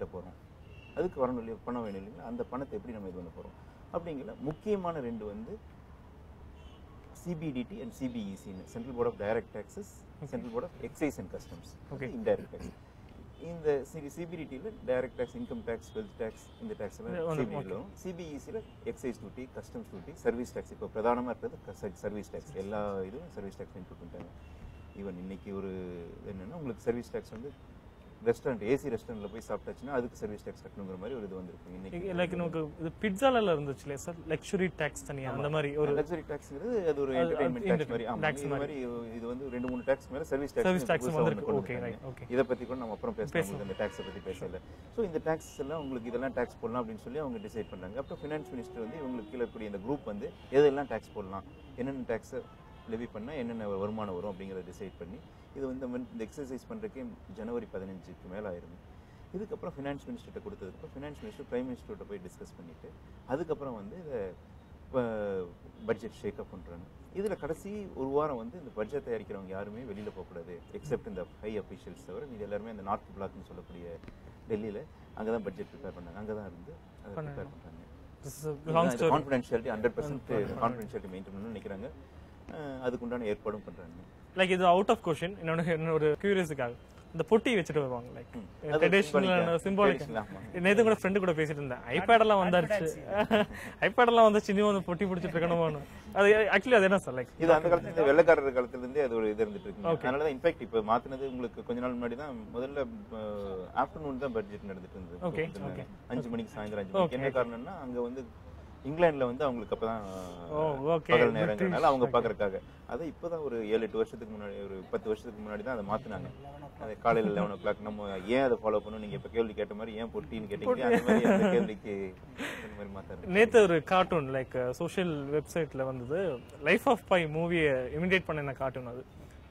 கட்ட போகிறோம், அதுக்கு வரணும் இல்லையா, பணம் வேணும் இல்லைங்களா, அந்த பணத்தை எப்படி நம்ம இது பண்ண போகிறோம் அப்படிங்கிற முக்கியமான ரெண்டு வந்து CBDT அண்ட் CBECன்னு, central board of direct taxes, central board of excise and customs, indirect tax. இந்த CBDTயில் direct tax, income tax, wealth tax, இந்த டேக்ஸ் எல்லாம் CBDTலும், CBECயில் excise duty, customs duty, service tax. இப்போ பிரதானமாக இருக்கிறது சர்வீஸ் டேக்ஸ். எல்லா இதுவும் சர்வீஸ் டேக்ஸ் இன்க்ளூட் பண்ணிட்டாங்க. ஈவன் இன்னைக்கு ஒரு என்னன்னா உங்களுக்கு சர்வீஸ் டேக்ஸ் வந்து ரெஸ்டாரண்ட், ஏசி ரெஸ்டாரண்ட்ல போய் சாப்பிட்டாச்சுன்னா அதுக்கு சர்வீஸ் டேக்ஸ் கட்டணுங்கிற மாதிரி ஒரு இது வந்திருக்கு இன்னைக்கு. லைக் நமக்கு இது பிட்சால இருந்துச்சு இல்லையா சார், லக்ஸுரி டாக்ஸ் தனியா அந்த மாதிரி ஒரு லக்ஸுரி டாக்ஸ்ங்கிறது அது ஒரு என்டர்டெயின்மெண்ட் டாக்ஸ் மாதிரி. ஆமா, இந்த மாதிரி இது வந்து 2-3 டாக்ஸ் மேல சர்வீஸ் டாக்ஸ் வந்திருக்கு. Okay right, okay. இத பத்தி கூட நம்ம அப்புறம் பேசலாம், இந்த டாக்ஸ் பத்தி பேசல. சோ இந்த டாக்ஸ் எல்லாம் உங்களுக்கு இதெல்லாம் டாக்ஸ் போடலாம் அப்படின்னு சொல்லி அவங்க டிசைட் பண்றாங்க. அப்புறம் ஃபினான்ஸ் மினிஸ்டர் வந்து இவங்களுக்கு கீழ இருக்கக்கூடிய இந்த குரூப் வந்து எதெல்லாம் டாக்ஸ் போடலாம், என்னென்ன டாக்ஸ் லெவி பண்ணா என்னென்ன வருமானம் வரும் அப்படிங்கறத டிசைட் பண்ணி இது வந்து இந்த எக்ஸசைஸ் பண்றதுக்கு ஜனவரி 15க்கு மேல ஆயிரும். இதுக்கப்புறம் ஃபினான்ஸ் மினிஸ்டர்கிட்ட கொடுத்ததுக்கப்புறம் ஃபினான்ஸ் மினிஸ்டர் பிரைம் மினிஸ்டர்கிட்ட போய் டிஸ்கஸ் பண்ணிட்டு அதுக்கப்புறம் வந்து இதை பட்ஜெட் ஷேக்அப் பண்ணுறாங்க. இதில் கடைசி ஒரு வாரம் வந்து இந்த பட்ஜெட் தயாரிக்கிறவங்க யாருமே வெளியில் போகக்கூடாது, எக்ஸப்ட் இந்த ஹை அஃபீஷியல்ஸ் தவிர இது எல்லாருமே அந்த நார்த் பிளாக்னு சொல்லக்கூடிய டெல்லியில் அங்கே தான் பட்ஜெட் ப்ரிப்பேர் பண்ணாங்க, அங்கே தான் இருந்து அதை ப்ரிப்பேர் பண்ணுறாங்க. கான்ஃபிடென்ஷியாலிட்டி 100% கான்ஃபிடென்ஷியாலிட்டி மெயின்டைன் பண்ணணும்னு நினைக்கிறாங்க. அதுக்குண்டான ஏற்பாடும் பண்ணுறாங்க. லைக் இது அவுட் ஆஃப் கொஸ்டின், என்னோட கியூரியஸுக்காக இந்த பொட்டி வச்சுட்டு வருவாங்க, லைக் ட்ரெடிஷனல் சிம்பாலிக். நேத்து கூட ஃப்ரெண்டு கூட பேசிட்டு இருந்தேன், ஐபேடெல்லாம் வந்துருச்சு, ஐபேடெல்லாம் வந்துச்சு, இன்னும் வந்து பொட்டி பிடிச்சிட்டு இருக்கணும்னு. அது ஆக்சுவலி அது என்ன சார், லைக் இது அந்த காலத்துல வெள்ளக்காரர் காலத்துல இருந்தே அது ஒரு இது இருந்துட்டு இருக்கு. அதனாலதான் இன்ஃபேக்ட் இப்ப மாத்தினது உங்களுக்கு கொஞ்ச நாள் முன்னாடி தான், முதல்ல ஆஃப்டர்நூன் தான் பட்ஜெட் நடந்துட்டு இருந்தது, 5 மணிக்கு சாயந்தரம் 5 மணிக்கு. என்ன காரணம்னா அங்க வந்து இங்கிலாந்துல வந்து அவங்களுக்கு அப்பதான் பகல் நேரங்கிறதுனால அவங்க பாக்குறதுக்காக. அதை இப்பதான் ஒரு 7-8 வருஷத்துக்கு முன்னாடி, ஒரு 10 வருஷத்துக்கு முன்னாடி தான் அதை மாத்தினாங்க. அதை காலையில 11 o'clock. நம்ம ஏன் அதை ஃபாலோ பண்ணணும், நீங்க இப்ப கேள்வி கேட்ட மாதிரி ஏன் பொட்டின்னு கேட்டீங்க, அந்த மாதிரி அந்த கேள்விக்கு இந்த மாதிரி மாத்தாரு. நேத்து ஒரு கார்ட்டூன் லைக் சோஷியல் வெப்சைட்ல வந்தது, லைஃப் ஆஃப் பை மூவியை இமிடேட் பண்ண கார்ட்டூன். அது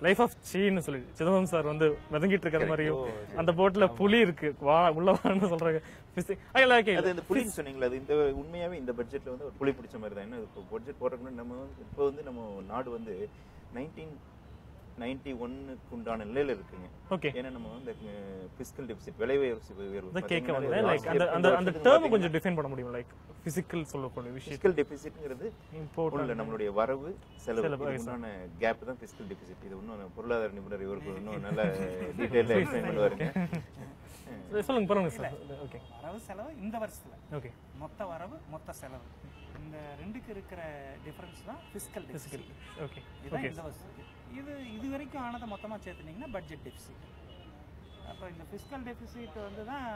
லைஃப் ஆஃப் சீன்னு சொல்லி சிதம்பரம் சார் வந்து மிதங்கிட்டு இருக்கிற மாதிரியும், அந்த போட்ல புலி இருக்கு, வா உள்ள வான்னு சொல்றாங்க. அது இந்த புலின்னு சொன்னீங்களா, அது இந்த உண்மையாவே இந்த பட்ஜெட்ல வந்து ஒரு புலி பிடிச்ச மாதிரி தான். என்ன இப்போ பட்ஜெட் போடுறதுக்கு நம்ம இப்போ வந்து நம்ம நாடு வந்து 1991க்கு உண்டான நிலையில இருக்குங்க. ஏன்னா நம்ம வந்து பிசிக்கல் டெபிசிட், விலை உயர்வு கேட்க வந்து லைக் அந்த டேர்ம் கொஞ்சம் டிஃபைன் பண்ண முடியும். லைக் பிசிக்கல் சொல்லக்கூடிய விஷயம், பிசிக்கல் டெபிசிட்ங்கிறது இம்போர்ட், நம்மளுடைய வரவு செலவு உண்டான கேப் தான் பிசிக்கல் டெபிசிட். இது இன்னும் பொருளாதார நிபுணர் இவருக்கு இன்னும் நல்ல டீடைலா எக்ஸ்பிளைன் பண்ணுவாருங்க. சொல்லுங்க பாருங்க சார். ஓகே, வரவு செலவு இந்த வருஷத்துல, ஓகே, மொத்த வரவு மொத்த செலவு, இந்த ரெண்டுக்கு இருக்கிற டிஃபரன்ஸ் தான் பிசிக்கல் டெபிசிட். ஓகே, இதுதான் இந்த வருஷத்துக்கு. இது வரைக்கும் ஆனதை மொத்தமா சேர்த்துனீங்கன்னா பட்ஜெட் டெபிசிட். அப்போ இந்த பிசிக்கல் டெபிசிட் வந்து தான்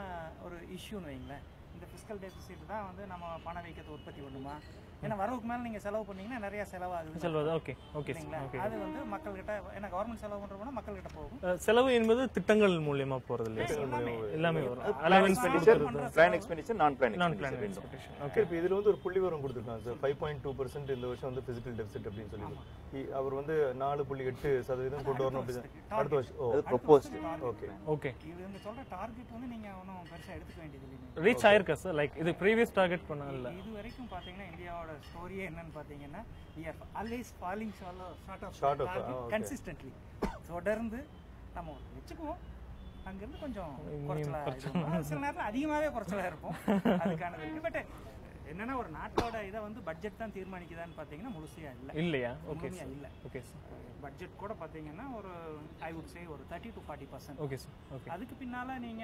ஒரு இஷ்யூன்னு வைங்களேன். இந்த பிசிக்கல் டெபிசிட் தான் வந்து நம்ம பணம் வைக்கிறது உற்பத்தி பண்ணுமா, ஏன்னா வரவுக்கு மேல நீங்க செலவு பண்ணீங்கன்னா நிறைய செலவாகுது. ஓகே ஓகே, அது வந்து மக்கள் கிட்ட, ஏன்னா கவர்மெண்ட் செலவு பண்றோம்னா மக்கள் கிட்ட போகும். செலவு என்பது திட்டங்கள் மூலமா போறது இல்லையா, எல்லாமே வரும். அலவன்ஸ் பிளான் எக்ஸ்பெண்டிச்சர், நான் பிளான் எக்ஸ்பெண்டிச்சர். ஓகே, இப்போ இதுல வந்து ஒரு புள்ளிவிவரம் கொடுத்திருக்காங்க சார். 5.2% இந்த வருஷம் வந்து பிசிக்கல் டெபிசிட் அப்படின்னு சொல்லி அவர் வந்து 4.8% கொண்டு வரணும் அப்படி அடுத்த வருஷம். அது ப்ரோபோஸ்ட். ஓகே ஓகே, இது வந்து சொல்ற டார்கெட் வந்து நீங்க ஒன்றும் பெருசா எடுத்துக்க வேண்டியது இல்லை. ரீச் ஆயிருக்கா சார்? லைக் இது ப்ரீவியஸ் டார்கெட் பண்ணல. இது வரைக்கும் பாத்தீங்கன்னா இந்தியாவோட ஸ்டோரியே என்னன்னு பாத்தீங்கன்னா, we are always falling short of consistently. தொடர்ந்து நம்ம வெச்சுக்குவோம், அங்கிருந்து கொஞ்சம் குறைச்சலா இருக்கும், சில நேரத்தில் அதிகமாவே குறைச்சலா இருப்போம். அதுக்கானது இருக்கு. பட் என்னன்னா ஒரு நாட்டோட இதை வந்து பட்ஜெட் தான் தீர்மானிக்குதான்னு பாத்தீங்கன்னா முழுசையா இல்லையா? ஓகே இல்ல. ஓகே சார், பட்ஜெட் கூட பாத்தீங்கன்னா ஒரு ஐ வுட் சே ஒரு 30 to 40%. Okay sir. ஓகே, அதுக்கு பின்னால நீங்க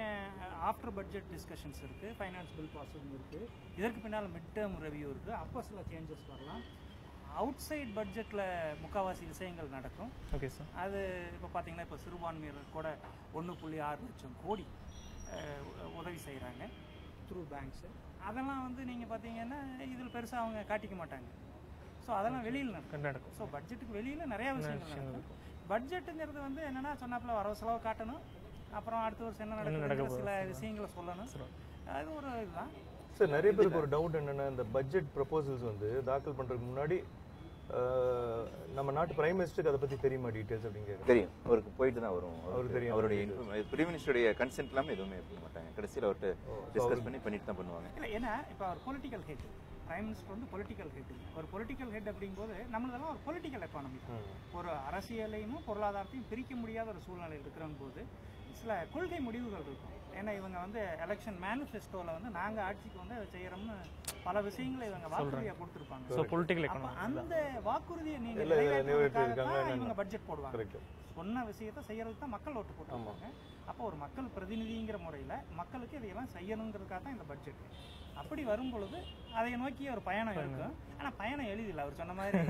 ஆஃப்டர் பட்ஜெட் டிஸ்கஷன்ஸ் இருக்கு, ஃபைனான்ஸ் பில் பாசிங் இருக்கு, இதற்கு பின்னால மிட் டேர்ம் ரிவ்யூ இருக்கு, அப்போ சில சேஞ்சஸ் வரலாம். அவுட் சைட் பட்ஜெட்ல முக்காவாசி விஷயங்கள் நடக்கும். Okay sir. அது இப்போ பாத்தீங்கன்னா இப்போ சிறுபான்மையினர் கூட 1.6 லட்சம் கோடி உதவி செய்யறாங்க த்ரூ பேங்க்ஸ். அதெல்லாம் வந்து நீங்க பாத்தீங்கன்னா இதில் பெருசா அவங்க காட்டிக்க மாட்டாங்க. ஸோ அதெல்லாம் வெளியில் நடக்கும். ஸோ பட்ஜெட்டுக்கு வெளியில நிறைய விஷயங்கள் நடக்கும். பட்ஜெட்டுங்கிறது வந்து என்னன்னா சொன்னாப்புல வரவு செலவு காட்டணும், அப்புறம் அடுத்த வருஷம் என்ன நடக்கும் சில விஷயங்களை சொல்லணும். அது ஒரு இதுதான் சார். நிறைய பேருக்கு ஒரு டவுட் என்னன்னா, இந்த பட்ஜெட் ப்ரொபோசல்ஸ் வந்து தாக்கல் பண்றதுக்கு முன்னாடி நம்ம நாட்டு பிரைம் மினிஸ்டருக்கு அதை பத்தி தெரியுமா டீடைல்ஸ் அப்படிங்க? தெரியும், அவருக்கு போயிட்டு தான் வரும். அவருக்கு தெரியும், அவருடைய பிரைம் மினிஸ்டருடைய கன்சென்ட் இல்லாம எதுவுமே எடுக்க மாட்டாங்க. கடைசியில் அவர்கிட்ட டிஸ்கஸ் பண்ணிட்டு தான் பண்ணுவாங்க. இல்லை, ஏன்னா இப்போ அவர் பொலிட்டிக்கல் ஹெட், பிரைம் மினிஸ்டர் வந்து பொலிட்டிக்கல் ஹெட். ஒரு பொலிட்டிக்கல் ஹெட் அப்படிங்கும்போது நம்மளதெல்லாம் ஒரு பொலிட்டிக்கல் எக்கானமி, ஒரு அரசியலையும் பொருளாதாரத்தையும் பிரிக்க முடியாத ஒரு சூழ்நிலையில் இருக்கிற போது சில கொள்கை முடிவுகள் இருக்கும். ஏன்னா இவங்க வந்து எலெக்ஷன் மேனிஃபெஸ்டோவில் வந்து நாங்கள் ஆட்சிக்கு வந்து அதை செய்கிறோம்னு பல விஷயங்களை இவங்க வாக்குறுதியாக கொடுத்துருப்பாங்க. ஸோ பொலிட்டிக்கல் அப்போ எக்கனாமி அந்த வாக்குறுதியை நீங்கள் நிறைவேற்றுறதுக்காக தான் இவங்க பட்ஜெட் போடுவாங்க. சொன்ன விஷயத்தை செய்யறதுக்கு தான் மக்கள் ஓட்டு போட்டுருவாங்க. அப்போ ஒரு மக்கள் பிரதிநிதிங்கிற முறையில் மக்களுக்கு இதையெல்லாம் செய்யணுங்கிறதுக்காக தான் இந்த பட்ஜெட். அப்படி வரும் பொழுது அதை நோக்கி ஒரு பயணம் இருக்கும். ஆனால் பயணம் எளிதில்லை. அவர் சொன்ன மாதிரி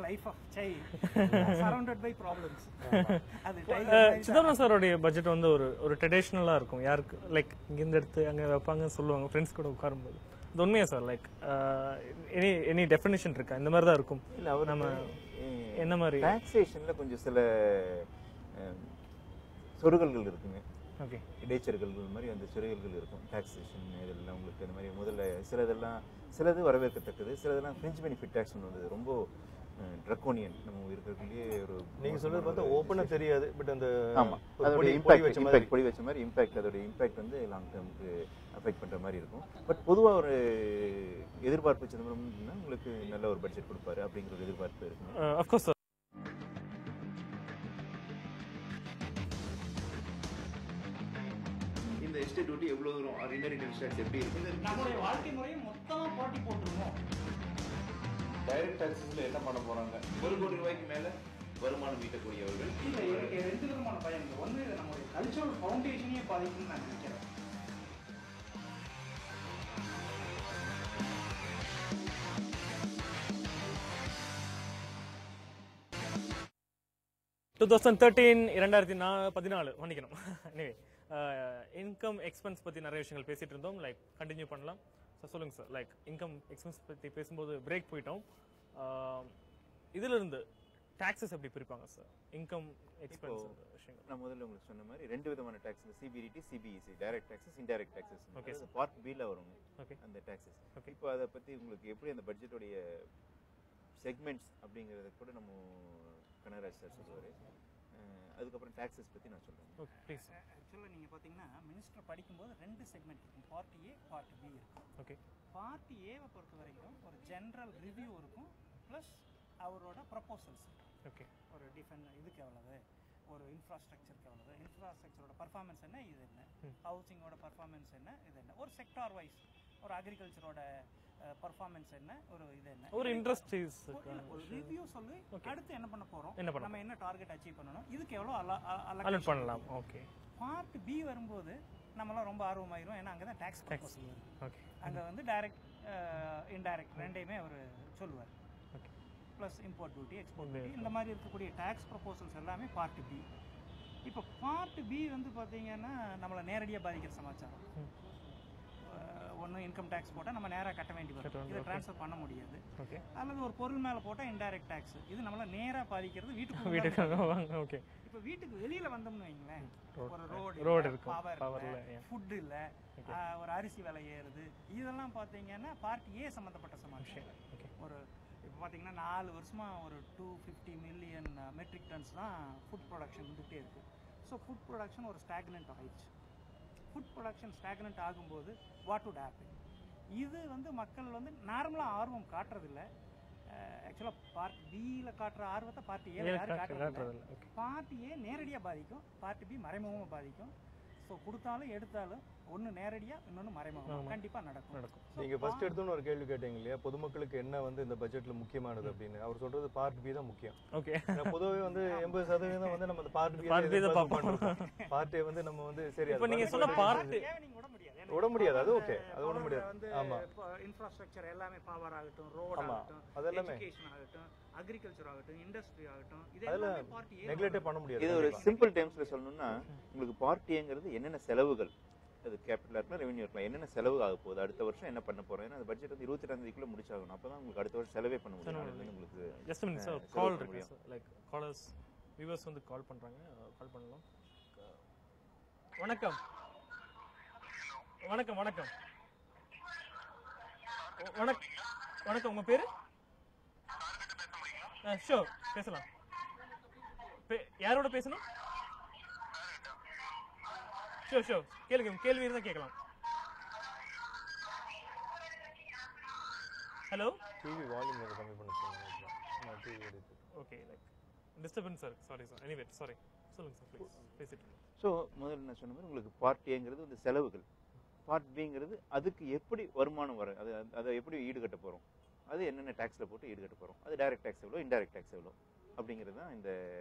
life of child surrounded by problems. அது சிதம்பரம் சாரோடைய பட்ஜெட் வந்து ஒரு ட்ரெடிஷ்னலாக இருக்கும். யாருக்கு லைக் இங்கேருந்து எடுத்து அங்கே வைப்பாங்கன்னு சொல்லுவாங்க ஃப்ரெண்ட்ஸ் கூட உட்காரும்போது. இது உண்மையா சார்? லைக் எனி டெஃபினிஷன் இருக்கா? இந்த மாதிரி தான் இருக்கும். இல்லை அவர் நம்ம என்ன மாதிரி டாக்ஸேஷனில் கொஞ்சம் சில சொருகல்கள் இருக்குங்க. ஓகே, இடைச்சர்கள் மாதிரி அந்த சொருகல்கள் இருக்கும் டாக்ஸேஷன் இதெல்லாம். உங்களுக்கு இந்த மாதிரி முதல்ல சிலது வரவேற்கத்தக்கது, சிலதெல்லாம் ஃப்ரிஞ்ச் பெனிஃபிட் டேக்ஸ் வந்து ரொம்ப ட்ரக்கோனியன் நம்ம இருக்கிறதுலேயே ஒரு. நீங்க சொல்றது பார்த்தா ஓப்பனா தெரியாது, பட் அந்த ஆமாம் அதோட இம்பாக்ட் பொடி வச்ச மாதிரி அதோட இம்பாக்ட் வந்து லாங் டேர்முக்கு அஃபெக்ட் பண்ணுற மாதிரி இருக்கும். பட் பொதுவாக ஒரு எதிர்பார்ப்பு சிதம்பரம்னா உங்களுக்கு நல்ல ஒரு பட்ஜெட் கொடுப்பாரு அப்படிங்கிற ஒரு எதிர்பார்ப்பு இருக்கு. Of course sir. இந்த எஸ்டேட் டியூட்டி எவ்வளோ வரும், ஆர்டினரி டேக்ஸ் எப்படி இருக்குது, நம்மளுடைய வாழ்க்கை முறையும் மொத்தமாக போட்டி போட்டுருவோம். டைரக்ட் டாக்ஸஸ்ல என்ன பண்ண போறாங்க? 1 கோடி ரூபாய்க்கு மேல வருமானம் ஈட்டக்கூடியவர்கள். இல்லை, எனக்கு 2 விதமான பயன். ஒன்று, நம்மளுடைய கல்ச்சரல் ஃபவுண்டேஷனையே பாதிக்கும்னு நான் நினைக்கிறேன். மன்னிக்கணும். எனிவே இன்கம் எக்ஸ்பென்ஸ் பற்றி நிறைய விஷயங்கள் பேசிகிட்டு இருந்தோம். லைக் கண்டினியூ பண்ணலாம் சார். சொல்லுங்கள் சார். லைக் இன்கம் எக்ஸ்பென்ஸ் பற்றி பேசும்போது பிரேக் போயிட்டோம். இதிலிருந்து டாக்ஸஸ் எப்படி பிரிப்பாங்க சார்? இன்கம் எக்ஸ்பென்ஸ் விஷயங்கள் நான் முதல்ல உங்களுக்கு சொன்ன மாதிரி 2 விதமான tax, CBDT, CBEC, direct taxes, indirect taxes. Okay, part பில வரும் ஓகே அந்த டாக்ஸஸ். ஓகே, இப்போ அதை பற்றி உங்களுக்கு எப்படி அந்த பட்ஜெட்டோடைய செக்மெண்ட்ஸ் அப்படிங்கிறத கூட நம்ம கனகராஜ் சார் சொல்லுவார். அதுக்கப்புறம் டாக்ஸஸ் பற்றி நான் சொல்கிறேன். Okay please. ஆக்சுவலாக நீங்கள் பார்த்தீங்கன்னா மினிஸ்டர் படிக்கும்போது 2 செக்மெண்ட் இருக்கும். பார்ட் ஏ, பார்ட் பி இருக்கும். ஓகே, பார்ட் ஏவை பொறுத்த வரைக்கும் ஒரு ஜென்ரல் ரிவ்யூ இருக்கும், ப்ளஸ் அவரோட ப்ரப்போசல்ஸ். ஓகே, ஒரு இதுக்கு எவ்வளவு, ஒரு இன்ஃப்ராஸ்ட்ரக்சருக்கு எவ்வளவு, இன்ஃப்ராஸ்ட்ரக்சரோட பர்ஃபார்மன்ஸ் என்ன, இது என்ன, ஹவுசிங்கோட பர்ஃபார்மன்ஸ் என்ன, இது என்ன, ஒரு செக்டார் வைஸ் ஒரு அக்ரிகல்ச்சரோட பர்ஃபார்மன்ஸ் என்ன, ஒரு இது என்ன, ஒரு இண்டஸ்ட்ரீஸ் ஒரு ரிவ்யூ சொல்லி அடுத்து என்ன பண்ண போறோம், நம்ம என்ன டார்கெட் அச்சீவ் பண்ணணும், இதுக்கு எவ்வளோ அலோட் பண்ணலாம். ஓகே, பார்ட் பி வரும்போது நம்மளாம் ரொம்ப ஆர்வமாயிரும். ஏன்னா அங்கே தான் டேக்ஸ் ப்ரப்போசல் வரும். ஓகே, அங்கே வந்து டைரக்ட் இன்டைரக்ட் ரெண்டையுமே அவர் சொல்லுவார். Okay, plus import duty, export duty, இந்த மாதிரி இருக்கக்கூடிய டேக்ஸ் ப்ரப்போசல்ஸ் எல்லாமே பார்ட் பி. இப்போ பார்ட் பி வந்து பார்த்தீங்கன்னா நம்மளை நேரடியாக பாதிக்கிற சமாச்சாரம். ஒன்று இன்கம் டேக்ஸ் போட்டால் நம்ம நேராக கட்ட வேண்டி வரும், இதை ட்ரான்ஸ்ஃபர் பண்ண முடியாது. ஓகே, அல்லது ஒரு பொருள் மேலே போட்டால் இன்டைரக்ட் டேக்ஸ், இது நம்மளை நேராக பாதிக்கிறது வீட்டுக்கு வாங்க. ஓகே, இப்போ வீட்டுக்கு வெளியில் வந்தோம்னு வைங்களேன், ஒரு ரோடு இருக்கு, பவர் இல்லை, ஃபுட் இல்லை, ஒரு அரிசி விலை ஏறுது, இதெல்லாம் பார்த்தீங்கன்னா பார்ட் ஏ சம்மந்தப்பட்ட சமாச்சாரம். ஒரு இப்போ பார்த்தீங்கன்னா 4 வருஷமாக ஒரு 250 மில்லியன் மெட்ரிக் டன்ஸ் தான் ஃபுட் ப்ரொடக்ஷன் வந்துகிட்டே இருக்குது. ஸோ ஃபுட் ப்ரொடக்ஷன் ஒரு ஸ்டாக்னன்ட் ஆயிடுச்சு. ஃபுட் ப்ரொடக்ஷன் ஸ்டாக்னன்ட் ஆகும்போது வாட் வுட் ஹேப்பன்? இது வந்து மக்கள் வந்து நார்மலாக ஆர்வம் காட்டுறதில்ல. ஆக்சுவலாக பார்ட் பியில் காட்டுற ஆர்வத்தை பார்ட் ஏ யாரும் காட்டுறதில்ல. பார்ட் ஏ நேரடியாக பாதிக்கும், பார்ட் பி மறைமுகமாக பாதிக்கும். ஸோ கொடுத்தாலும் எடுத்தாலும் ஒன்று நேரடியாக, இன்னொன்று மறைமுகம் கண்டிப்பாக நடக்கும். நீங்க ஃபர்ஸ்ட் எடுத்தோன்னு ஒரு கேள்வி கேட்டீங்க இல்லையா, பொதுமக்களுக்கு என்ன வந்து இந்த பட்ஜெட்ல முக்கியமானது அப்படின்னு. அவர் சொல்றது பார்ட் பி தான் முக்கியம். ஓகே, பொதுவாக வந்து 80% வந்து நம்ம பார்ட் பி தான் பார்ப்போம். பார்ட் ஏ வந்து நம்ம வந்து சரி, இப்போ நீங்க சொன்ன பார்ட் விட முடியாது. அது ஓகே, அது விட முடியாது. ஆமா, இன்ஃப்ராஸ்ட்ரக்சர் எல்லாமே பவர் ஆகட்டும், ரோட் ஆகட்டும், அதெல்லாமே எஜுகேஷன் ஆகட்டும், அக்ரிகல்ச்சர் ஆகட்டும், இண்டஸ்ட்ரி ஆகட்டும், இதெல்லாம் பார்ட் ஏ நெக்லெக்ட் பண்ண முடியாது. இது ஒரு சிம்பிள் டேர்ம்ஸ்ல சொல்லணும்னா உங்களுக்கு பார்ட் ஏங்கிறது என்னென்ன செலவுகள், அது கேபிட்டல் இருக்கலாம், ரெவென்யூ இருக்கலாம், என்னென்ன செலவு ஆக போகுது, அடுத்த வருஷம் என்ன பண்ண போறோம், ஏன்னா அந்த பட்ஜெட் வந்து 22ஆம் தேதிக்குள்ள முடிச்சாகணும். அப்பதான் உங்களுக்கு அடுத்த வருஷம் செலவே பண்ண முடியும். உங்களுக்கு ஜஸ்ட் மினிட் சார், கால் இருக்கு சார். லைக் காலர்ஸ் வியூவர்ஸ் வந்து கால் பண்றாங்க, கால் பண்ணலாம். வணக்கம் வணக்கம் வணக்கம் வணக்கம், உங்க பேரு? ஷோர், பேசலாம். யாரோட பேசணும்? ஷோர், கேளுங்க, கேள்வி இருந்தா கேட்கலாம். ஹலோ, டிவி வால்யூம் கம்மி பண்ண சொல்லுங்க. நான் டிவி எடுத்து. Okay, like disturbance sir. Sorry sir. Anyway sorry, சொல்லுங்க சார், ப்ளீஸ் பேசிட்டு. ஸோ முதல்ல நான் சொன்ன மாதிரி உங்களுக்கு பார்ட் ஏங்கிறது இந்த செலவுகள், பார்ட் பிங்கிறது அதுக்கு எப்படி வருமானம் வரும், அதை எப்படி ஈடுகட்ட போகிறோம், அது என்னென்ன டேக்ஸில் போட்டு ஈடுகட்ட போகிறோம், அது டைரக்ட் டேக்ஸ் எவ்வளோ, இன்டைரக்ட் டேக்ஸ் எவ்வளோ அப்படிங்கிறது தான் இந்த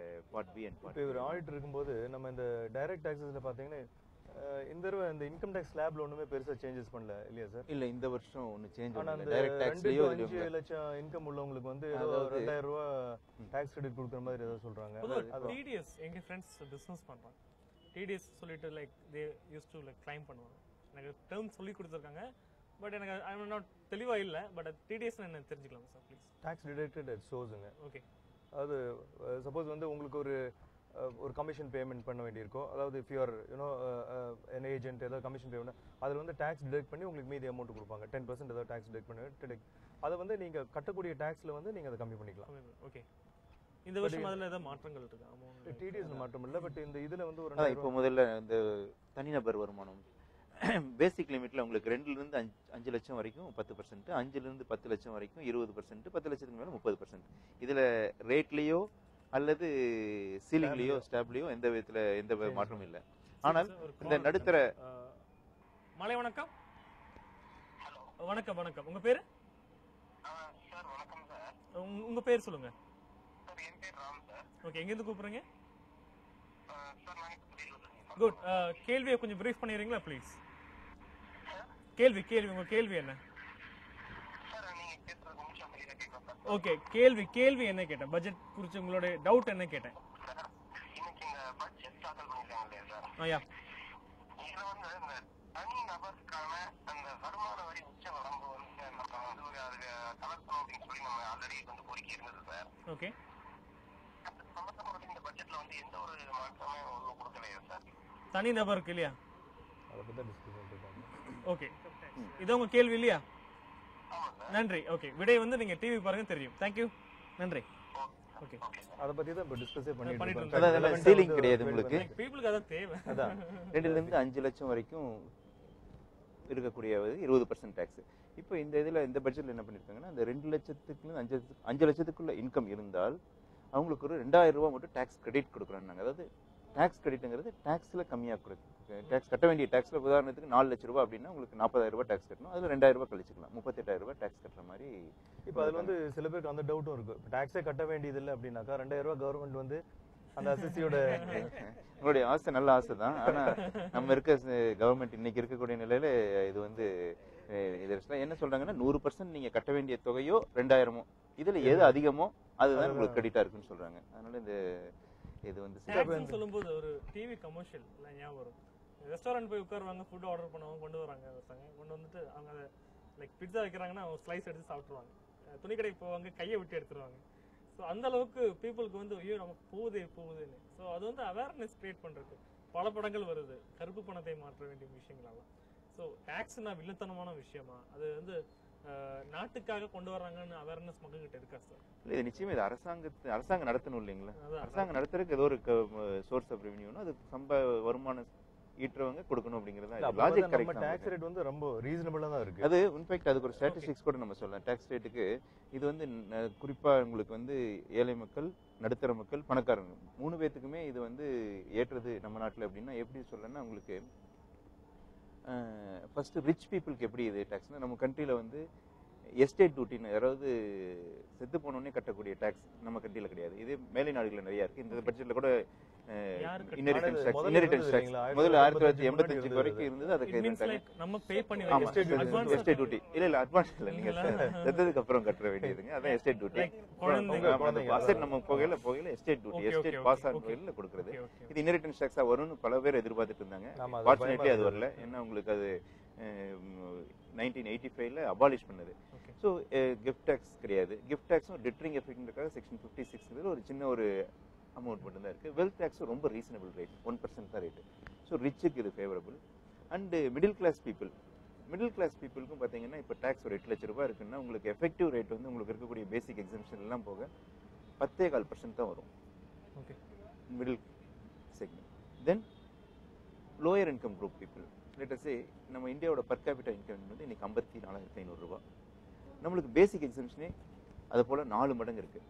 பார்ட் பி அண்ட் பார்ட். இப்போ ஒரு ஆடிட் இருக்கும்போது நம்ம இந்த டைரக்ட் டேக்ஸஸில் பார்த்தீங்கன்னா இந்த தடவை இந்த இன்கம் டேக்ஸ் ஸ்லாப்ல ஒன்றுமே பெருசாக சேஞ்சஸ் பண்ணல இல்லையா சார்? இல்லை, இந்த வருஷம் ஒன்றும் சேஞ்ச் ஆனால் பண்ணல. அந்த டைரக்ட் 2 டேக்ஸ்லயோ to 5 லட்சம் இன்கம் உள்ளவங்களுக்கு வந்து ஏதோ 2000 ரூபா டேக்ஸ் கிரெடிட் கொடுக்குற மாதிரி ஏதோ சொல்றாங்க. டிடிஎஸ் எங்க ஃப்ரெண்ட்ஸ் பிசினஸ் பண்றாங்க, டிடிஎஸ் சொல்லிட்டு like they use to like claim பண்ணுவாங்க. எனக்கு டேர்ம் சொல்லி கொடுத்துருக்காங்க, பட் எனக்கு ஐ எம் நாட் தெளிவா இல்ல. பட் டிடிஎஸ் என்ன தெரிஞ்சுக்கலாம் sir please? Tax deducted at சோர்ஸுங்க. ஓகே, அது சப்போஸ் வந்து உங்களுக்கு ஒரு கமிஷன் பேமெண்ட் பண்ண வேண்டியிருக்கோ, அதாவது if you're you know an agent ஏதாவது கமிஷன் பேமெண்ட், அதில் வந்து டேக்ஸ் டிடக்ட் பண்ணி உங்களுக்கு மீதி அமௌண்ட் கொடுப்பாங்க. 10% ஏதாவது டேக்ஸ் டிடக்ட் பண்ணி அதை வந்து நீங்கள் கட்டக்கூடிய டேக்ஸில் வந்து நீங்கள் அதை கம்மி பண்ணிக்கலாம். ஓகே. இந்த வருஷம் அதில் ஏதாவது மாற்றங்கள் இருக்கு? அமௌண்ட் டிடிஎஸ்ல மாற்றம் இல்லை, பட் இந்த இதில் வந்து ஒரு இப்போ முதல்ல இந்த தனிநபர் வருமானம் பேசிக் லிமிட்ல உங்களுக்கு 2லிருந்து 5 லட்சம் வரைக்கும் 10%, 5லிருந்து 10 லட்சம் வரைக்கும் 20%, 10 லட்சத்துக்கு மேல 30%. இதுல ரேட்லயோ அல்லது சீலிங்லயோ ஸ்டாப்லயோ எந்த விதத்துல எந்த மாற்றமும் இல்லை. ஆனால் இந்த நடுத்தர மாலை வணக்கம். வணக்கம் வணக்கம். உங்க பேரு? சார் வணக்கம் சார். உங்க பேர் சொல்லுங்க. சார் என் பேர் ராம் சார். ஓகே, எங்க இருந்து கூப்பிடுறீங்க? சார் நான் புரியல. குட். கேள்வியை கொஞ்சம் பிரீஃப் பண்ணிடுறீங்களா ப்ளீஸ்? கேள்வி உங்க கேள்வி என்ன? சார் நீங்க பேசுறது கொஞ்சம் வெளியில கேட்கலாம் சார். ஓகே, கேள்வி என்ன கேட்டேன், பட்ஜெட் குறித்து உங்களோட டவுட் என்ன கேட்டேன். சார் இன்னைக்கு இந்த பட்ஜெட் தாக்கல் பண்ணிருக்காங்க இல்லையா சார்? ஐயா, இதுல வந்து இந்த தனி நபருக்கான அந்த வருமான வரி உச்ச வரம்பு வந்து நம்ம வந்து ஒரு அது தளர்த்தணும் அப்படின்னு சொல்லி நம்ம ஆல்ரெடி வந்து கோரிக்கை இருந்தது சார். ஓகே. அது சம்பந்தப்பட்ட இந்த பட்ஜெட்ல வந்து எந்த ஒரு மாற்றமே ஒன்றும் கொடுக்கலையா சார்? தனி நபருக்கு இல்லையா? அதை பற்றி டிஸ்கஸ் பண்ணிருக்காங்க. ஓகே, இது உங்க கேள்வி இல்லையா? ஆமா சார். நன்றி. ஓகே, விடை வந்து நீங்க டிவி பாருங்க தெரியும். தேங்க்யூ, நன்றி. ஓகே, அதை பத்தி தான் இப்போ டிஸ்கஸே பண்ணிட்டு பண்ணிட்டு இருக்கோம். அதாவது சீலிங் கிடையாது உங்களுக்கு. பீப்புளுக்கு அதான் தேவை. அதான் 2லிருந்து 5 லட்சம் வரைக்கும் இருக்கக்கூடிய 20% டேக்ஸ். இப்போ இந்த இதுல இந்த பட்ஜெட்ல என்ன பண்ணிருக்காங்கன்னா, அந்த 2 லட்சத்துக்கு 5 லட்சத்துக்குள்ள இன்கம் இருந்தால் அவங்களுக்கு ஒரு 2000 ரூபாய் மட்டும் டேக்ஸ் கிரெடிட் கொடுக்குறாங்க. அதாவது டேக்ஸ் கிரெடிட்ங்கிறது டேக்ஸ்ல கம்மியா கொடுக்கு. டேக்ஸ் கட்ட வேண்டிய டேக்ஸ்ல உதாரணத்துக்கு 4 லட்சம் ரூபாய் அப்படின்னா உங்களுக்கு 40,000 ரூபாய் டேக்ஸ் கட்டணும். அதுல 2000 ரூபாய் கழிச்சுக்கலாம். 38,000 ரூபாய் டேக்ஸ் கட்டுற மாதிரி. இப்போ அதுல வந்து சில பேருக்கு அந்த டவுட்டும் இருக்கு. இப்போ டாக்ஸே கட்ட வேண்டியது இல்லை அப்படின்னாக்கா 2000 ரூபாய் கவர்மெண்ட் வந்து அந்த அசிசியோட உங்களுடைய ஆசை நல்ல ஆசை தான். ஆனா நம்ம இருக்க கவர்மெண்ட் இன்னைக்கு இருக்கக்கூடிய நிலையில இது வந்து என்ன சொல்றாங்கன்னா 100% நீங்க கட்ட வேண்டிய தொகையோ 2000மோ இதுல எது அதிகமோ அதுதான் உங்களுக்கு கிரெடிட்டா இருக்குன்னு சொல்றாங்க. அதனால இந்த இது வந்து டேக்ஸ்னு சொல்லும்போது ஒரு டிவி கமர்ஷியல் ஞாபகம் வரும். ரெஸ்டாரண்ட் போய் உட்காருவாங்க, ஃபுட் ஆர்டர் பண்ணுவாங்க, கொண்டு வராங்க ஒருத்தங்க. கொண்டு வந்துட்டு அவங்க அதை லைக் பிட்சா வைக்கிறாங்கன்னா ஒரு ஸ்லைஸ் எடுத்து சாப்பிட்ருவாங்க. துணி கடைக்கு போவாங்க, கையை விட்டு எடுத்துருவாங்க. ஸோ அந்த அளவுக்கு பீப்புளுக்கு வந்து ஐயோ நம்ம போகுதுன்னு. ஸோ அது வந்து அவேர்னஸ் கிரியேட் பண்றது. பல படங்கள் வருது, கருப்பு பணத்தை மாற்ற வேண்டிய விஷயங்களெல்லாம். ஸோ டேக்ஸ்னா வில்லத்தனமான விஷயமா, அது வந்து நாட்டுக்காக கொண்டு வர்றாங்கன்னு அவேர்னஸ் மக்கள் கிட்ட இருக்கா சார்? இல்ல, இது நிச்சயமா இது அரசாங்கம் நடத்தணும் இல்லைங்களா? அரசாங்கம் நடத்துறதுக்கு ஏதோ ஒரு சோர்ஸ் ஆஃப் ரெவென்யூனா அது வருமானம் ஈற்றவங்க கொடுக்கணும் அப்படிங்கறது லாஜிக் கரெக்ட். டாக்ஸ் ரேட் வந்து ரொம்ப ரீசனபிளா தான் இருக்கு. அது இன்ஃபேக்ட் அதுக்கு ஒரு ஸ்டாட்டிஸ்டிக்ஸ் கூட நம்ம சொல்லலாம். டாக்ஸ் ரேட்டுக்கு இது வந்து குறிப்பா உங்களுக்கு வந்து ஏழை மக்கள், நடுத்தர மக்கள், பணக்காரங்க 3 பேத்துக்குமே இது வந்து ஏற்றது நம்ம நாட்டுல. அப்படின்னா எப்படி சொல்லணும்னா உங்களுக்கு ஃபர்ஸ்ட் ரிச் பீப்புளுக்கு எப்படி இது டாக்ஸ்னா, நம்ம கண்ட்ரில வந்து எஸ்டேட் டியூட்டின்னு யாராவது செத்து போனோடனே கட்டக்கூடிய டாக்ஸ் நம்ம கண்ட்ரில கிடையாது. இது மேலை நாடுகளில் நிறைய இருக்கு. இந்த பட்ஜெட்ல கூட இன்ஹெரிட்டன்ஸ் டாக்ஸ் முதல்ல 1985 வரைக்கும் இருந்தது. அதுக்கு நம்ம பே பண்ணி எஸ்டேட் டியூட்டி இல்ல அட்வான்ஸ் இல்ல, நீங்க செத்ததுக்கு அப்புறம் கட்டுற வேண்டியதுங்க. அதான் எஸ்டேட் டியூட்டி. அசெட் நம்ம போகையில எஸ்டேட் டியூட்டி, எஸ்டேட் பாஸ் ஆன கோயில கொடுக்குறது. இது இன்ஹெரிட்டன்ஸ் டாக்ஸா வரும்னு பல பேர் எதிர்பார்த்துட்டு இருந்தாங்க. ஃபார்ச்சுனேட்லி அது வரல. ஏன்னா உங்களுக்கு அது 1985ல அபாலிஷ் பண்ணது. ஸோ கிஃப்ட் டேக்ஸ் கிடையாது. கிஃப்ட் டேக்ஸும் டிட்டரிங் எஃபெக்ட்ன்றதுக்காக செக்ஷன் 56 ஒரு சின்ன ஒரு அமௌண்ட் மட்டும் தான் இருக்கு. வெல்த் டேக்ஸ் ரொம்ப ரீசனபிள் ரேட், 1% தான் ரேட்டு. ஸோ ரிச்சுக்கு இது ஃபேவரபிள். அண்ட் மிடில் கிளாஸ் பீப்புளுக்கும் பார்த்தீங்கன்னா இப்போ டேக்ஸ் ஒரு 8 லட்சம் ரூபாய் இருக்குன்னா உங்களுக்கு எஃபெக்டிவ் ரேட் வந்து உங்களுக்கு இருக்கக்கூடிய பேசிக் எக்ஸம்ஷன் எல்லாம் போக 10.25% தான் வரும். Okay, middle segment. Then lower income group people, let us say நம்ம இந்தியாவோட பர் கேபிட்டல் இன்கம் வந்து இன்னைக்கு 54,500 ரூபாய். நம்மளுக்கு பேசிக் எக்ஸம்ஷனே அது போல 4 மடங்கு இருக்கு.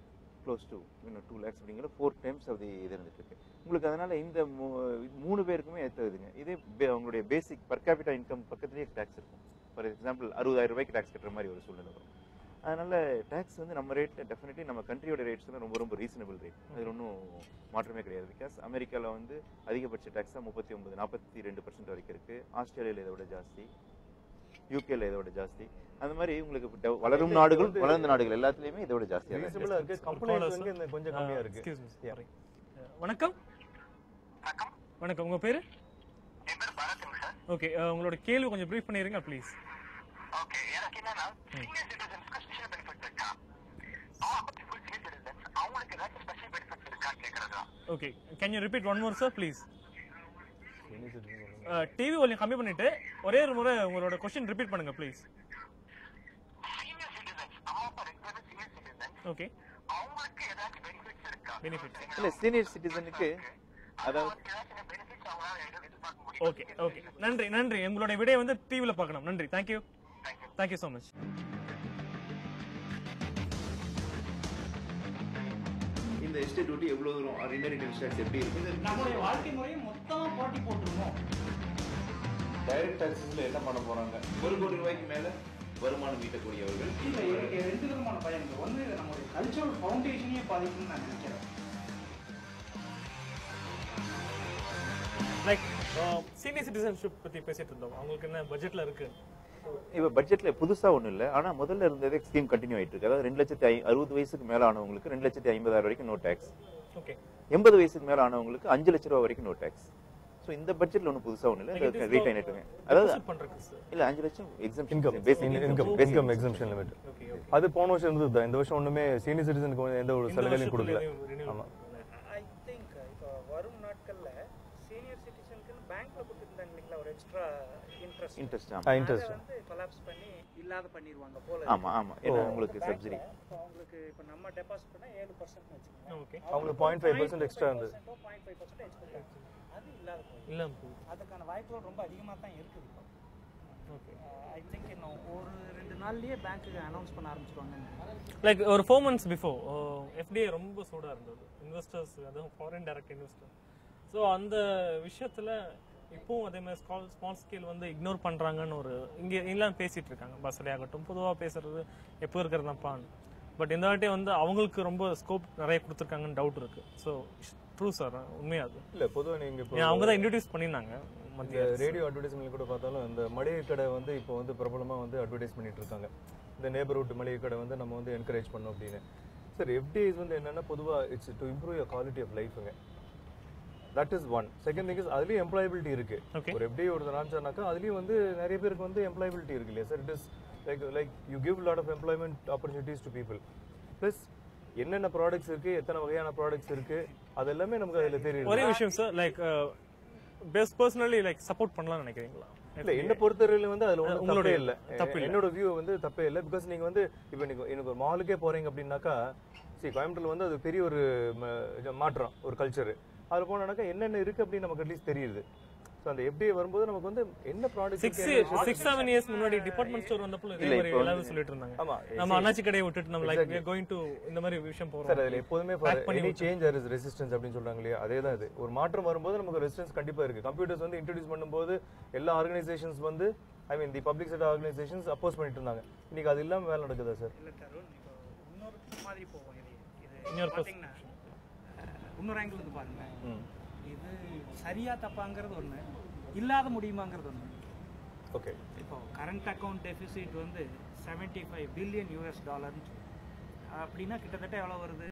க்ளோஸ் டு 2 lakhs அப்படிங்கிற 4 times ஆஃப் தி இது இருந்துட்டு இருக்கு. உங்களுக்கு அதனால இந்த 3 பேருக்குமே ஏற்றுதுங்க. இதே அவங்களுடைய பேசிக் பர் கேபிட்டா இன்கம் பக்கத்துலேயே டேக்ஸ் இருக்கும். ஃபார் எக்ஸாம்பிள் 60,000 ரூபாய்க்கு டேக்ஸ் கட்டுற மாதிரி ஒரு சூழ்நிலை வரும். அதனால டேக்ஸ் வந்து நம்ம ரேட் டெஃபினெட்லி நம்ம கண்ட்ரியோட ரேட்ஸ் வந்து ரொம்ப ரொம்ப ரீசனபிள் ரேட். அதில் ஒன்றும் மாற்றமே கிடையாது. பிகாஸ் அமெரிக்காவில் வந்து அதிகபட்ச டேக்ஸ் தான் 42% வரைக்கும் இருக்கு. ஆஸ்திரேலியாவில் இதை விட ஜாஸ்தி, யூகேல இதை விட ஜாஸ்தி. அந்த மாதிரி உங்களுக்கு வளரும் நாடுகள் வளர்ந்த நாடுகள் எல்லாத்துலயுமே இதை விட ஜாஸ்தியாக ரீசனபிளா இருக்கு. கம்ப்ளைண்ட்ஸ் வந்து கொஞ்சம் கம்மியா இருக்கு. Excuse me, sorry. வணக்கம் வணக்கம், உங்க பேரு? என் பேர் பாரதிங்க சார். ஓகே, உங்களோட கேள்வி கொஞ்சம் ப்ரீஃப் பண்ணிடுங்க ப்ளீஸ். ஓகே, எனக்கு என்னன்னா சீனியர் சிட்டிசன்ஸ்க்கு ஸ்பெஷல் பெனிஃபிட் இருக்கா? ஃபுல் சீனியர் சிட்டிசன்ஸ் அவங்களுக்கு ஏதாச்சும் ஸ்பெஷல் பெனிஃபிட் இருக்கா கேக்குறதா? Okay, can you repeat one more sir please? TV கொஞ்சம் கம்மி பண்ணிட்டு ஒரே ஒரு முறை உங்களோட क्वेश्चन ரிப்பீட் பண்ணுங்க ப்ளீஸ். சீனியர் சிட்டிசன்ஸ் அவங்க ரெகுலர் சீனியர் சிட்டிசன்ஸ் ஓகே, அவங்களுக்கு ஏதாச்சும் பெனிஃபிட்ஸ் இருக்கா? பெனிஃபிட்ஸ். இல்லை சீனியர் சிட்டிசனுக்கு அதாவது ஏதாச்சும் பெனிஃபிட்ஸ் அவங்களால எதிர்பார்க்க முடியும்? ஓகே ஓகே, நன்றி நன்றி. உங்களுடைய விடையை வந்து டிவியில் பார்க்கணும். நன்றி, தேங்க்யூ தேங்க்யூ ஸோ மச். இந்த எஸ்டேட் டியூட்டி எவ்வளோ வரும், இன்டெரிட்டி டேக்ஸ் எப்படி இருக்குது, நம்மளுடைய வாழ்க்கை முறையும் மொத்தமா போட்டி போட்டுருமோ? டைரக்ட் டாக்ஸஸ்ல என்ன பண்ண போறாங்க? 1 கோடி ரூபாய்க்கு மேல வருமானம் ஈட்டக்கூடியவர்கள் இல்ல, எனக்கு 2 விதமான பயம் இருக்கு. ஒன்று, நம்மளுடைய கல்ச்சரல் ஃபவுண்டேஷனையே பாதிக்கும்னு நான் நினைக்கிறேன். லைக் சீனியர் சிட்டிசன்ஷிப் பற்றி பேசிட்டு இருந்தோம். அவங்களுக்கு என்ன பட்ஜெட்டில் இருக்கு? இப்போ பட்ஜெட்ல புதுசா ஒன்றும் இல்லை. ஆனால் முதல்ல இருந்ததே ஸ்கீம் கண்டினியூ ஆயிட்டு இருக்கு. அதாவது 2,60,000 வயசுக்கு மேல ஆனவங்களுக்கு 2,50,000 வரைக்கும் நோ டேக்ஸ். ஓகே, 80 வயசுக்கு மேல ஆனவங்களுக்கு 5 லட்ச ரூபா வரைக்கும் நோ டேக்ஸ். ஸோ இந்த பட்ஜெட்ல ஒன்றும் புதுசா ஒன்றும் இல்லை. ரீடைன் ஆயிட்டுங்க. அதாவது இல்ல 5 லட்சம் இன்கம் இன்கம் எக்ஸம்ஷன் லிமிட். அது போன வருஷம் இருந்தது தான். இந்த வருஷம் ஒண்ணுமே சீனியர் சிட்டிசனுக்கு எந்த ஒரு சலுகையும் கொடுக்கல. ஆமா, ஐ திங்க் இப்போ வரும் நாட்கள்ல சீனியர் சிட்டிசனுக்குன்னு பேங்க்ல கொடுத்துருந்தாங்க இல்லைங்களா ஒரு எக்ஸ்ட்ரா இன்ட்ரெஸ்ட் இன்ட்ரெஸ்ட் வந்து கொலாப்ஸ் பண்ணி இல்லாத பண்ணிடுவாங்க போல. ஆமா ஆமா, ஏன்னா உங்களுக்கு சப்சிடி அவங்களுக்கு இப்போ நம்ம டெபாசிட் பண்ணா 7% வச்சுக்கோங்க. ஓகே, அவங்களுக்கு 0.5% எக்ஸ்ட்ரா இருந்தது. 0.5% எக்ஸ்ட்ரா அது இல்லாத போகுது. இல்லை, அதுக்கான வாய்ப்புகள் ரொம்ப அதிகமாக தான் இருக்குது இப்போ. ஓகே. ஐ திங்க் இன்னும் ஒரு 2 நாள்லயே பேங்க்கு அனௌன்ஸ் பண்ண ஆரம்பிச்சிருவாங்க. லைக் ஒரு 4 months பிஃபோர் எஃப்டிஐ ரொம்ப சூடாக இருந்தது. இன்வெஸ்டர்ஸ், அதுவும் ஃபாரின் டைரக்ட் இன்வெஸ்டர். ஸோ அந்த விஷயத்தில் இப்போவும் அதே மாதிரி ஸ்மால் ஸ்கேல் வந்து இக்னோர் பண்ணுறாங்கன்னு ஒரு இங்கே எல்லாம் பேசிகிட்டு இருக்காங்க. பஸ்ஸிலே ஆகட்டும், பொதுவாக பேசுறது எப்போ இருக்கிறதாப்பான்னு. பட் இந்த வாட்டி வந்து அவங்களுக்கு ரொம்ப ஸ்கோப் நிறைய கொடுத்துருக்காங்கன்னு டவுட் இருக்குது. ஸோ ட்ரூ சார், உண்மையாது இல்ல பொதுவா நீங்க இப்போ அவங்க தான் இன்ட்ரடியூஸ் பண்ணியிருந்தாங்க. மத்திய ரேடியோ அட்வர்டைஸ்மெண்ட் கூட பார்த்தாலும் இந்த மளிகை கடை வந்து இப்போ வந்து பிரபலமா வந்து அட்வர்டைஸ் பண்ணிட்டு இருக்காங்க. இந்த நேபர்ஹுட் மளிகை கடை வந்து நம்ம வந்து என்கரேஜ் பண்ணோம் அப்படின்னு. சார் எஃப்டிஐஸ் வந்து என்னன்னா பொதுவா it's to improve your quality of லைஃப்ங்க. That is one. Second thing is அதுலயும் எம்ப்ளாயபிலிட்டி இருக்கு. ஒரு எஃப்டிஐ ஒரு ஆரம்பிச்சானாக்கா அதுலயும் வந்து நிறைய பேருக்கு வந்து எம்ப்ளாயபிலிட்டி இருக்கு இல்லையா sir? It is like you give lot of employment opportunities to people. Plus என்னென்ன ப்ராடக்ட்ஸ் இருக்கு, எத்தனை வகையான ப்ராடக்ட்ஸ் இருக்கு, அது எல்லாமே நமக்கு அதுல தெரியும். ஒரே விஷயம் sir, like best personally like support பண்ணலாம்னு நினைக்கிறீங்களா? இல்ல, என்ன பொறுத்தவரையில வந்து அதுல ஒன்றும் உங்களுடைய இல்ல. என்னோட வியூ வந்து தப்பே இல்லை. பிகாஸ் நீங்க வந்து இப்போ எனக்கு ஒரு மாலுக்கே போறீங்க அப்படின்னாக்கா, கோயம்புத்தூர்ல வந்து அது பெரிய ஒரு மாற்றம், ஒரு கல்ச்சர். அதுல போனாக்கா என்னென்ன இருக்கு அப்படின்னு நமக்கு அட்லீஸ்ட் தெரியுது. ஸோ அந்த எஃப்டிஐ வரும்போது நமக்கு வந்து என்ன ப்ராடக்ட் 6-7 இயர்ஸ் முன்னாடி டிபார்ட்மெண்ட் ஸ்டோர் வந்தப்போ இதே மாதிரி எல்லாரும் சொல்லிட்டு இருந்தாங்க. ஆமா, நம்ம அண்ணாச்சி கடையை விட்டுட்டு நம்ம like we are going to இந்த மாதிரி விஷயம் போறோம். சார் அதுல எப்போதுமே any change there is resistance அப்படின்னு சொல்றாங்க இல்லையா? அதே தான் இது. ஒரு மாற்றம் வரும்போது நமக்கு ரெசிஸ்டன்ஸ் கண்டிப்பா இருக்கு. கம்ப்யூட்டர்ஸ் வந்து இன்ட்ரோடியூஸ் பண்ணும்போது எல்லா ஆர்கனைசேஷன்ஸ் வந்து ஐ மீன் தி பப்ளிக் செக்டர் ஆர்கனைசேஷன்ஸ் அப்போஸ் பண்ணிட்டு இருந்தாங்க. இன்னைக்கு அது இல்லாம வேலை நடக்குதா சார்? இல்ல தருண், இப்போ இன்னொரு மாதிரி போவோம். இது இன்னொரு பாத்தீங்கன்னா இன்னொரு ஆங்கிள் வந்து பாருங்க. இது சரியா தப்பாங்கிறது ஒண்ணு, இல்லாத முடியுமாங்கிறது ஒண்ணு. ஓகே, இப்போ கரண்ட் அக்கவுண்ட் டெபிசிட் வந்து $75 பில்லியன் அப்படின்னா கிட்டத்தட்ட எவ்வளவு வருது?